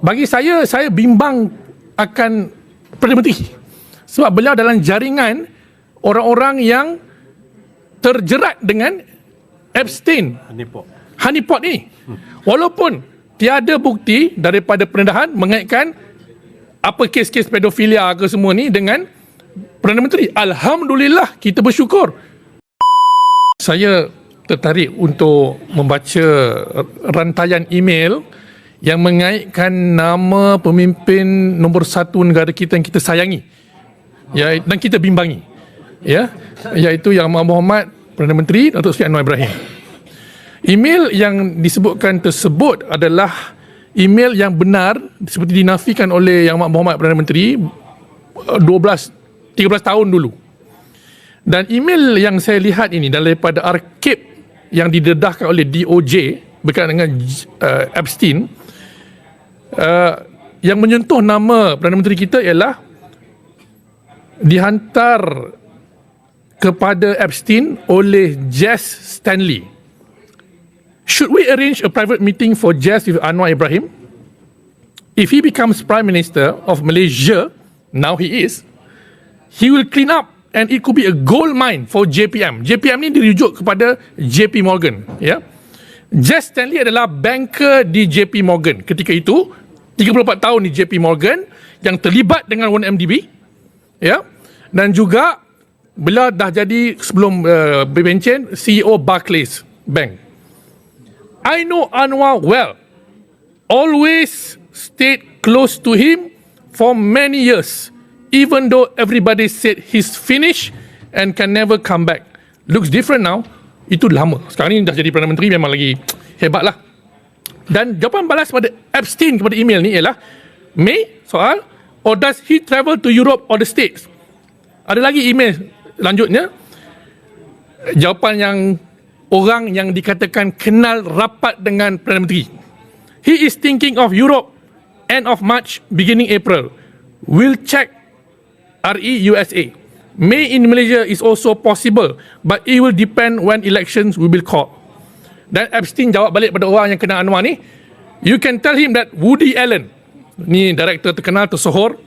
Bagi saya bimbang akan Perdana Menteri. Sebab beliau dalam jaringan orang-orang yang terjerat dengan Epstein honeypot ni. Walaupun tiada bukti daripada pendedahan mengaitkan apa kes-kes pedofilia ke semua ni dengan Perdana Menteri. Alhamdulillah, kita bersyukur. Saya tertarik untuk membaca rantaian email yang mengaitkan nama pemimpin nombor satu negara kita yang kita sayangi, ya, dan kita bimbangi, ya, iaitu Yang Amat Berhormat Perdana Menteri Datuk Seri Anwar Ibrahim. Email yang disebutkan tersebut adalah email yang benar seperti dinafikan oleh Yang Amat Berhormat Perdana Menteri 13 tahun dulu. Dan email yang saya lihat ini daripada arkib yang didedahkan oleh DOJ berkaitan dengan Epstein, yang menyentuh nama Perdana Menteri kita ialah dihantar kepada Epstein oleh Jas Stanley. Should we arrange a private meeting for Jas with Anwar Ibrahim? If he becomes Prime Minister of Malaysia, now he is, he will clean up and it could be a gold mine for JPM. JPM ni dirujuk kepada JP Morgan, ya. Jas Stanley adalah banker di JP Morgan ketika itu, 34 tahun di JP Morgan yang terlibat dengan 1MDB, ya. Dan juga beliau dah jadi sebelum berbencen CEO Barclays Bank. I know Anwar well. Always stayed close to him for many years. Even though everybody said he's finished and can never come back. Looks different now. Itu lama. Sekarang ni dah jadi Perdana Menteri, memang lagi hebat lah. Dan jawapan balas pada Epstein kepada email ni ialah, May, soal, or does he travel to Europe or the States? Ada lagi email lanjutnya. Jawapan yang orang yang dikatakan kenal rapat dengan Perdana Menteri. He is thinking of Europe end of March, beginning April. We'll check RE-USA. May in Malaysia is also possible, but it will depend when elections will be called. Dan Epstein jawab balik pada orang yang kenal Anwar ni, you can tell him that Woody Allen, ni director terkenal tersohor,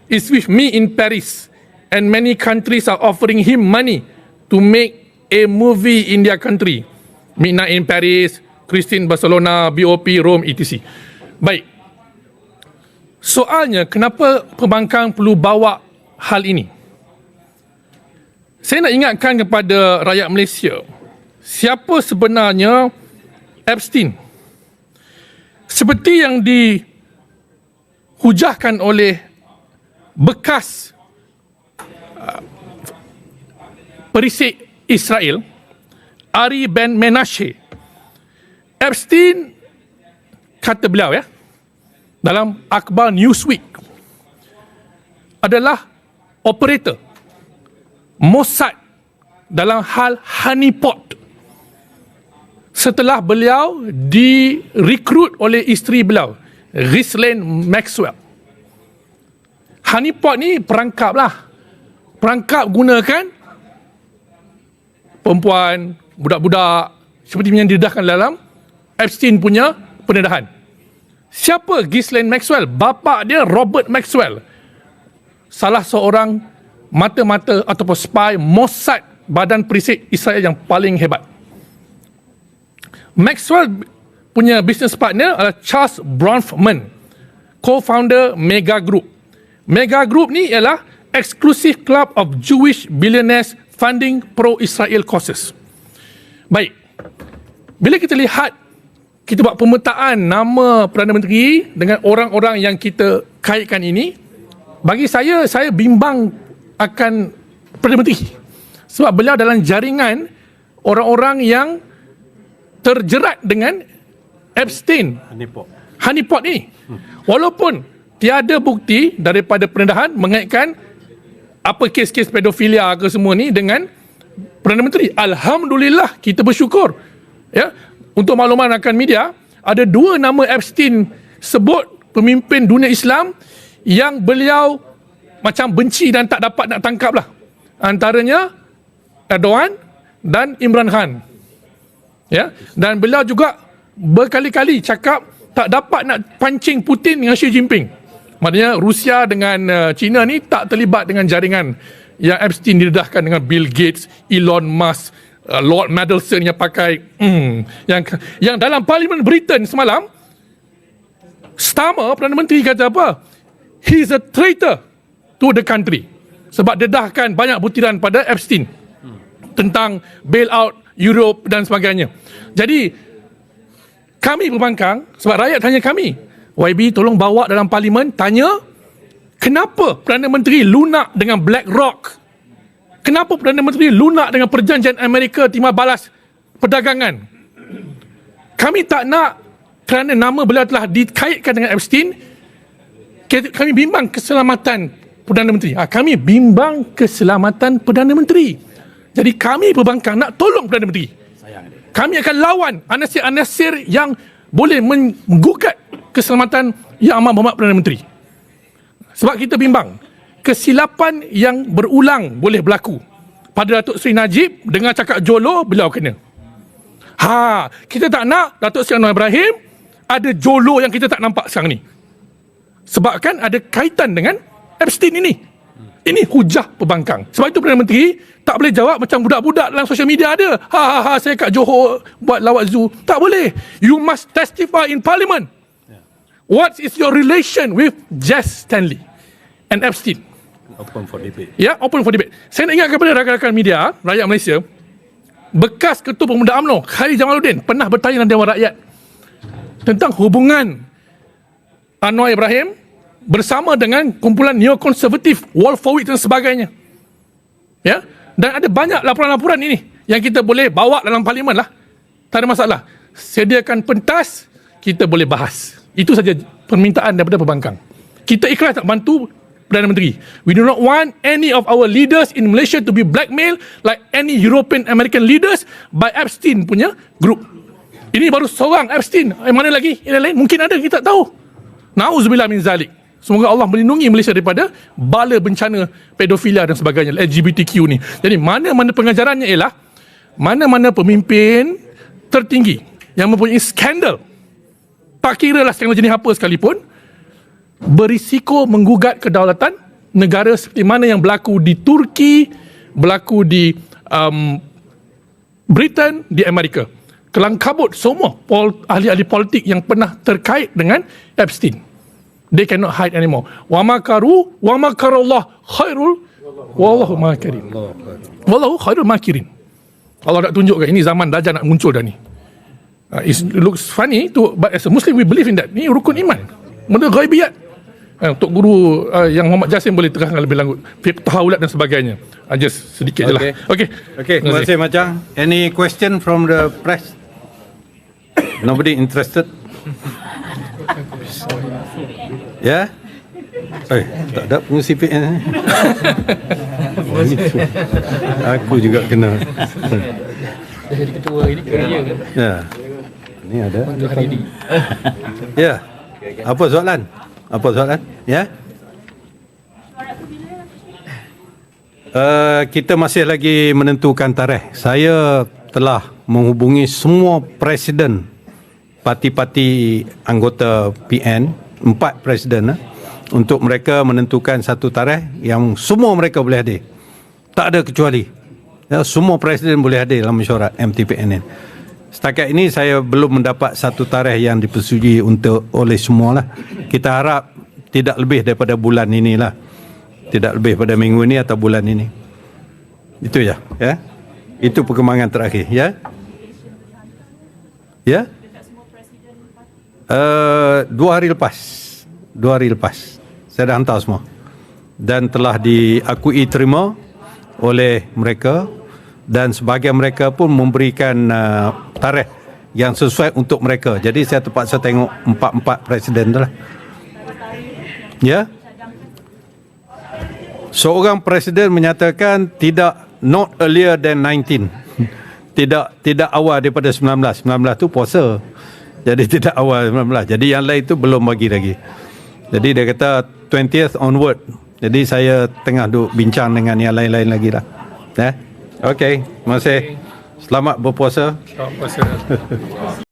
is with me in Paris, and many countries are offering him money to make a movie in their country. Midnight in Paris, Christine Barcelona, BOP, Rome, etc. Baik. Soalnya, kenapa pembangkang perlu bawa hal ini? Saya nak ingatkan kepada rakyat Malaysia, siapa sebenarnya Epstein. Seperti yang dihujahkan oleh bekas perisik Israel, Ari Ben Menashe, Epstein, kata beliau, ya, dalam akhbar Newsweek, adalah operator Mossad dalam hal honeypot setelah beliau direkrut oleh isteri beliau, Ghislaine Maxwell. Honeypot ni perangkap lah. Perangkap gunakan perempuan, budak-budak, seperti yang didedahkan dalam Epstein punya pendedahan. Siapa Ghislaine Maxwell? Bapa dia Robert Maxwell, salah seorang mata-mata ataupun spy Mossad, badan perisik Israel yang paling hebat. Maxwell punya business partner adalah Charles Bronfman, co-founder Mega Group. Mega Group ni ialah exclusive club of Jewish billionaires funding pro-Israel causes. Baik, bila kita lihat, kita buat pemetaan nama Perdana Menteri dengan orang-orang yang kita kaitkan ini, bagi saya bimbang akan Perdana Menteri. Sebab beliau dalam jaringan orang-orang yang terjerat dengan Epstein honeypot ni. Walaupun tiada bukti daripada pendedahan mengaitkan apa kes-kes pedofilia ke semua ni dengan Perdana Menteri. Alhamdulillah, kita bersyukur. Ya, untuk makluman akan media, ada 2 nama Epstein sebut pemimpin dunia Islam yang beliau macam benci dan tak dapat nak tangkap lah. Antaranya Erdogan dan Imran Khan. Ya, dan beliau juga berkali-kali cakap tak dapat nak pancing Putin dengan Xi Jinping. Maknanya Rusia dengan China ni tak terlibat dengan jaringan yang Epstein didedahkan dengan Bill Gates, Elon Musk, Lord Mandelson yang pakai yang dalam Parlimen Britain semalam, Starmer, Perdana Menteri, kata apa? He's a traitor to the country sebab dedahkan banyak butiran pada Epstein tentang bailout Europe dan sebagainya. Jadi kami pembangkang, sebab rakyat tanya kami, YB tolong bawa dalam Parlimen, tanya kenapa Perdana Menteri lunak dengan BlackRock, kenapa Perdana Menteri lunak dengan perjanjian Amerika timah balas perdagangan. Kami tak nak, kerana nama beliau telah dikaitkan dengan Epstein, kami bimbang keselamatan Perdana Menteri. Kami bimbang keselamatan Perdana Menteri. Jadi kami pembangkang nak tolong Perdana Menteri. Kami akan lawan anasir-anasir yang boleh menggugat keselamatan Yang Amat Berhormat Perdana Menteri. Sebab kita bimbang kesilapan yang berulang boleh berlaku. Pada Datuk Seri Najib, dengan cakap jolo, beliau kena. Kita tak nak Datuk Seri Anwar Ibrahim ada jolo yang kita tak nampak sekarang ni. Sebab kan ada kaitan dengan Epstein ini. Ini hujah pembangkang. Sebab itu Perdana Menteri tak boleh jawab macam budak-budak dalam sosial media ada. Saya kat Johor buat lawat zoo. Tak boleh. You must testify in Parliament. What is your relation with Jess Stanley and Epstein? Open for debate. Ya, open for debate. Saya nak ingat kepada rakan-rakan media, rakyat Malaysia, bekas Ketua Pemuda UMNO, Khairi Jamaluddin, pernah bertanya dalam Dewan Rakyat tentang hubungan Anwar Ibrahim bersama dengan kumpulan neokonservatif, Wolfowitz dan sebagainya. Ya, dan ada banyak laporan-laporan ini yang kita boleh bawa dalam Parlimen lah. Tak ada masalah. Sediakan pentas, kita boleh bahas. Itu saja permintaan daripada pembangkang. Kita ikhlas nak bantu Perdana Menteri. We do not want any of our leaders in Malaysia to be blackmailed like any European American leaders by Epstein punya group. Ini baru seorang Epstein. Mana lagi? Yang lain mungkin ada, kita tak tahu. Nauzubillah min zalik. Semoga Allah melindungi Malaysia daripada bala bencana pedofilia dan sebagainya, LGBTQ ni. Jadi mana-mana pengajarannya ialah mana-mana pemimpin tertinggi yang mempunyai skandal, tak kira lah skandal jenis apa sekalipun, berisiko menggugat kedaulatan negara seperti mana yang berlaku di Turki, berlaku di Britain, di Amerika. Kelang kabut semua ahli-ahli politik yang pernah terkait dengan Epstein. They cannot hide anymore. Wa makaru wa makarallah khairul wallahu makirin. Wallahu khairul makirin. Allah nak tunjukkan ini zaman Dajjal nak muncul dah ni. It looks funny to, but as a Muslim we believe in that. Ini rukun iman. Benda ghaibiyat. Untuk guru yang Muhammad Jasim boleh terangkan lebih lanjut. Fiqh tahawulat dan sebagainya. Just sedikit je lah. Okay. Terima kasih Macang. Any question from the press? Nobody interested? Ya? Tak ada pengurusi PN. Aku juga kena. Jadi ketua ini kerja kan? Ya. Ini ada. Ya. Apa soalan? Ya? Kita masih lagi menentukan tarikh. Saya telah menghubungi semua presiden parti-parti anggota PN, 4 presiden, untuk mereka menentukan satu tarikh yang semua mereka boleh hadir. Tak ada kecuali. Ya, semua presiden boleh hadir dalam mesyuarat MTPNN. Setakat ini saya belum mendapat satu tarikh yang dipersetujui oleh semua lah. Kita harap tidak lebih daripada bulan inilah. Tidak lebih pada minggu ini atau bulan ini. Itu ya. Itu perkembangan terakhir. Ya. 2 hari lepas saya dah hantar semua dan telah diakui terima oleh mereka, dan sebahagian mereka pun memberikan tarikh yang sesuai untuk mereka. Jadi saya terpaksa tengok 4 presiden tu lah. Ya. Seorang presiden menyatakan not earlier than 19. tidak awal daripada 19 tu puasa. Jadi tidak awal 19. Jadi yang lain tu belum bagi lagi. Jadi dia kata 20th onward. Jadi saya tengah duk bincang dengan yang lain-lain lagi lah. Okey, terima kasih. Selamat berpuasa. Selamat puasa.